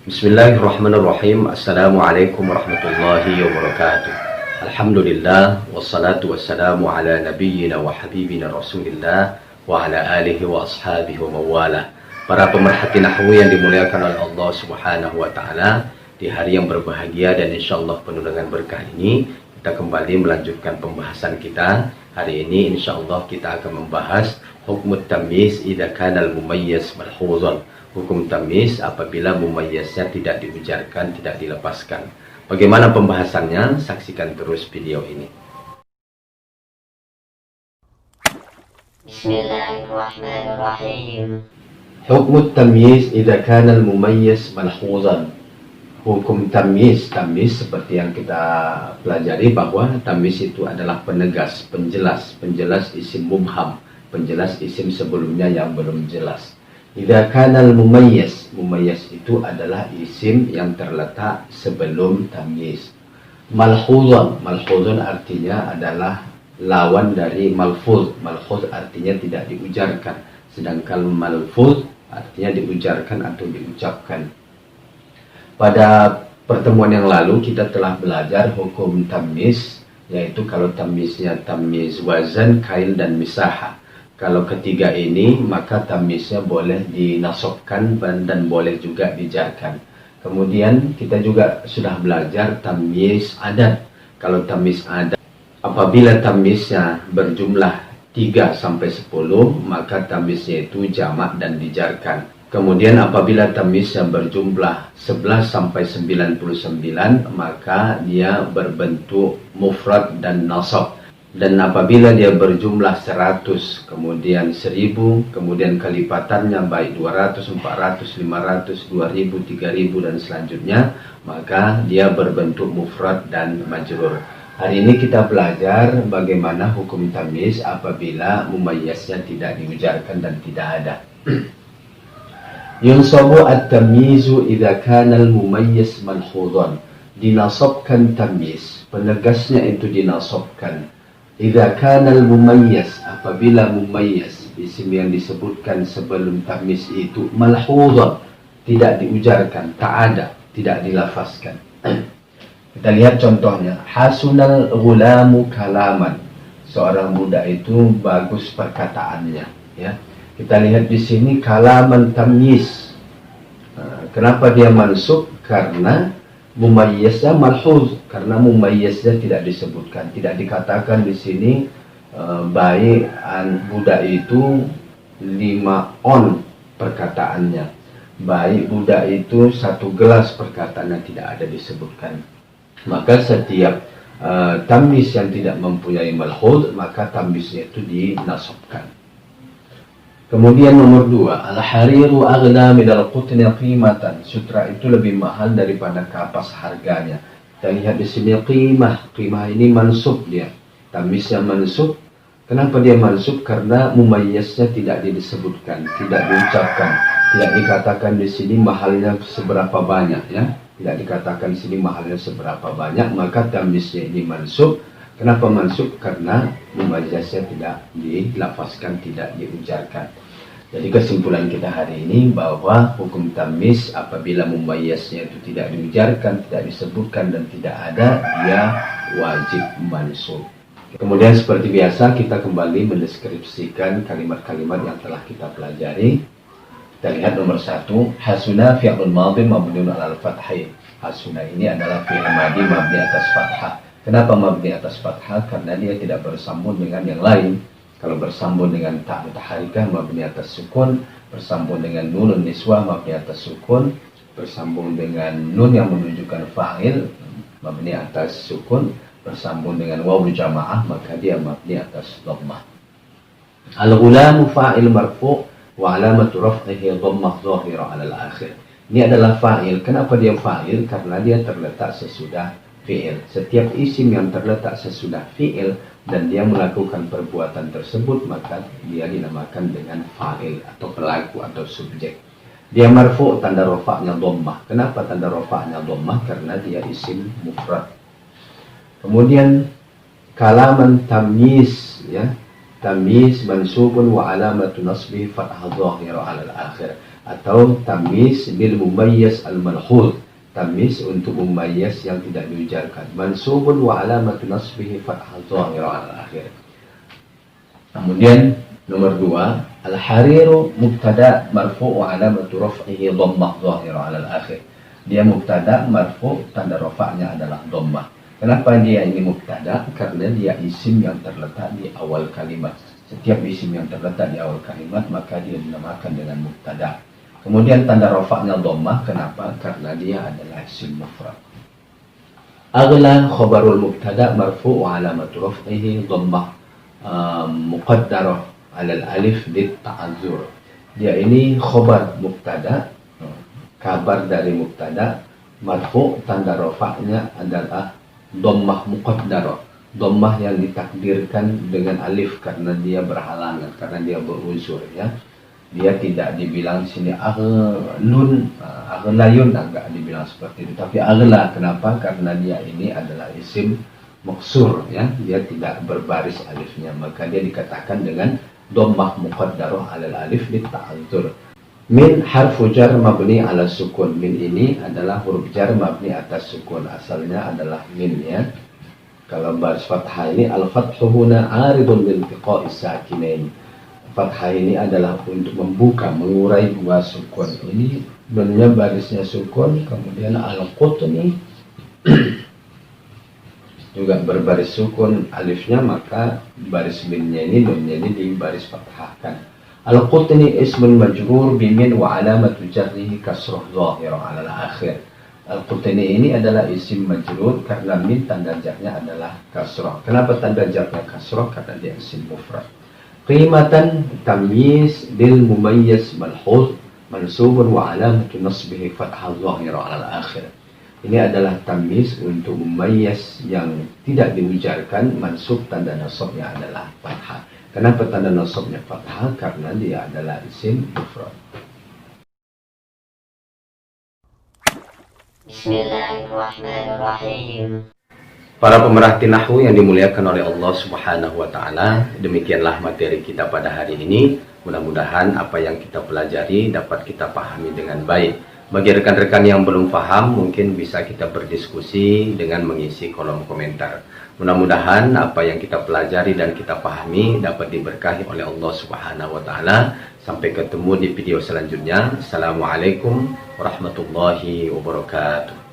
Bismillahirrahmanirrahim. Assalamualaikum warahmatullahi wabarakatuh. Alhamdulillah wassalatu wassalamu ala nabiyyina wa habibina Rasulillah wa ala alihi wa ashabihi wa mawala. Para pemerhati nahwu yang dimuliakan oleh Allah Subhanahu wa taala, di hari yang berbahagia dan insyaallah penuh dengan berkah ini, kita kembali melanjutkan pembahasan kita. Hari ini insyaallah kita akan membahas hukum tamyiz idza kana al-mumayyiz malhuzan. Hukum tamyiz apabila mumayyiznya tidak diujarkan, tidak dilepaskan. Bagaimana pembahasannya? Saksikan terus video ini. Bismillahirrahmanirrahim. Hukum tamyiz idza kana al-mumayyiz malhuzan. Hukum tamyiz, tamyiz seperti yang kita pelajari bahwa tamyiz itu adalah penegas, penjelas isim mubham, penjelas isim sebelumnya yang belum jelas. Idza kana al-mumayyiz, mumayyiz itu adalah isim yang terletak sebelum tamyiz. Malhuzan artinya adalah lawan dari malfuz. Malfuz artinya tidak diujarkan, sedangkan malfuz artinya diujarkan atau diucapkan. Pada pertemuan yang lalu kita telah belajar hukum tamyiz, yaitu kalau tamyiznya tamyiz wazan, kail dan misahah. Kalau ketiga ini maka tamyiznya boleh dinasobkan dan boleh juga dijarkan. Kemudian kita juga sudah belajar tamyiz adat. Kalau tamyiz adat, apabila tamyiznya berjumlah 3 sampai 10 maka tamyiznya itu jamak dan dijarkan. Kemudian apabila tamyiznya berjumlah 11 sampai 99 maka dia berbentuk mufrad dan nasab. Dan apabila dia berjumlah 100, kemudian 1000, kemudian kelipatannya baik 200, 400, 500, 2000, 3000 dan selanjutnya, maka dia berbentuk mufrad dan majrur. Hari ini kita belajar bagaimana hukum tamyiz apabila mumayyiznya tidak diujarkan dan tidak ada. Yunsabu at-tamyizu idza kana al-mumayyiz malhuzan. Dinasabkan tamyiz, penegasnya itu dinasabkan. Idza kana al-mumayyiz, apabila mumayyiz, isim yang disebutkan sebelum tamyiz itu malhuzan, tidak diujarkan, tak ada, tidak dilafazkan. Kita lihat contohnya, hasunal ghulamu kalaman. Seorang budak itu bagus perkataannya, ya. Kita lihat di sini kalaman tamyiz. Kenapa dia mansub? Karena mumayyiznya malhuz, karena mumayyiznya tidak disebutkan, tidak dikatakan di sini baik budak itu 5 on perkataannya, baik budak itu 1 gelas perkataannya, tidak ada disebutkan. Maka setiap tamyiz yang tidak mempunyai malhuz maka tamyiznya itu dinasabkan. Kemudian nomor 2, al-hariru aghla minal qutni qimatan. Sutra itu lebih mahal daripada kapas harganya. Kita lihat di sini qimah. Qimah ini mansub dia. Tamyiznya mansub. Kenapa dia mansub? Karena mumayyiznya tidak disebutkan, tidak diucapkan, tidak dikatakan di sini mahalnya seberapa banyak, ya. Tidak dikatakan di sini mahalnya seberapa banyak, maka tamyiznya ini mansub. Kenapa mansub? Karena mumayyiznya tidak dilafazkan, tidak diujarkan. Jadi kesimpulan kita hari ini bahwa hukum tamyiz apabila mumayyiznya itu tidak diujarkan, tidak disebutkan dan tidak ada, dia wajib mansub. Kemudian seperti biasa kita kembali mendeskripsikan kalimat-kalimat yang telah kita pelajari. Kita lihat nomor 1, hasuna fi'lun madhi mabniun 'alal fathah. Hasuna ini adalah fi'il madhi mabni atas fathah. Kenapa mabni atas fathah? Karena dia tidak bersambung dengan yang lain. Kalau bersambung dengan ta mutaharikah mabni atas sukun, bersambung dengan nunun niswah mabni atas sukun, bersambung dengan nun yang menunjukkan fa'il mabni atas sukun, bersambung dengan wawu jamaah maka dia mabni atas dhammah. Al-ghulamu fa'il marfu' wa alamatu raf'ihi dhammah dhahira 'ala al-akhir. Ini adalah fa'il. Kenapa dia fa'il? Karena dia terletak sesudah fi'il. Setiap isim yang terletak sesudah fi'il dan dia melakukan perbuatan tersebut maka dia dinamakan dengan fa'il atau pelaku atau subjek. Dia marfu', tanda rafa'nya dhammah. Kenapa tanda rafa'nya dhammah? Karena dia isim mufrad. Kemudian kalaman tamyiz, ya. Tamyiz mansubun wa alamatu nasbi fathah dhahira 'ala al-akhir. atau tamyiz bil mumayyiz al malhuz, tamyiz untuk mumayyiz yang tidak diujarkan. Mansubun wa alamatu nasbihi fathah dhahirah al akhir. Kemudian nomor 2, al-hariru mubtada marfu' wa alamatu raf'ihi dhammah dhahirah al akhir. Dia mubtada marfu', tanda rafa'nya adalah dhammah. Kenapa dia ini mubtada? Karena dia isim yang terletak di awal kalimat. Setiap isim yang terletak di awal kalimat maka dia dinamakan dengan mubtada. Kemudian tanda rafa'nya dhammah. Kenapa? Karena dia adalah isim mufrad. Aghla khabarul mubtada marfu' wa alamatu raf'ihi dhammah muqaddarah alal alif lit ta'azzur. Dia ini khabar mubtada, kabar dari mubtada, marfu', tanda rafa'nya adalah dhammah muqaddarah, dhammah yang ditakdirkan dengan alif karena dia berhalangan, karena dia beruzur, ya. Dia tidak dibilang sini aghlun, aghlayun, enggak dibilang seperti itu, tapi aghla. Kenapa? Karena dia ini adalah isim maksur, ya, dia tidak berbaris alifnya, maka dia dikatakan dengan dhammah muqaddarah alal alif lit ta'azzur. Min harfu jar mabni ala sukun. Min ini adalah huruf jar mabni atas sukun, asalnya adalah min, ya. Kalau baris fathah ini al-fathu huna aridun lil iltiqa'is sakinain. Fathah ini adalah untuk membuka, mengurai dua sukun. Ini benarnya barisnya sukun, kemudian al-qutni juga berbaris sukun alifnya, maka baris minnya ini, nunnya ini dibaris fathahkan. Al-qutni ismun majrur bimin wa alamatu jarrihi kasrah dhahirah ala al-akhir. Al-qutni ini adalah isim majrur karena min tanda jarnya adalah kasrah. Kenapa tanda jarnya kasrah? Karena dia isim mufrad. Qimatan tamyiz bil mumayyiz malhuz mansubun wa alamatu nasbihi fathah dhahirah ala al-akhir. Ini adalah tamyiz untuk mumayyiz yang tidak diujarkan, mansub tanda nasabnya adalah fathah. Kenapa tanda nasabnya fathah? Karena dia adalah isim mufrad. Bismillahirrahmanirrahim. Para pemerhati nahwu yang dimuliakan oleh Allah Subhanahu wa taala, demikianlah materi kita pada hari ini. Mudah-mudahan apa yang kita pelajari dapat kita pahami dengan baik. Bagi rekan-rekan yang belum paham, mungkin bisa kita berdiskusi dengan mengisi kolom komentar. Mudah-mudahan apa yang kita pelajari dan kita pahami dapat diberkahi oleh Allah Subhanahu wa taala. Sampai ketemu di video selanjutnya. Assalamualaikum warahmatullahi wabarakatuh.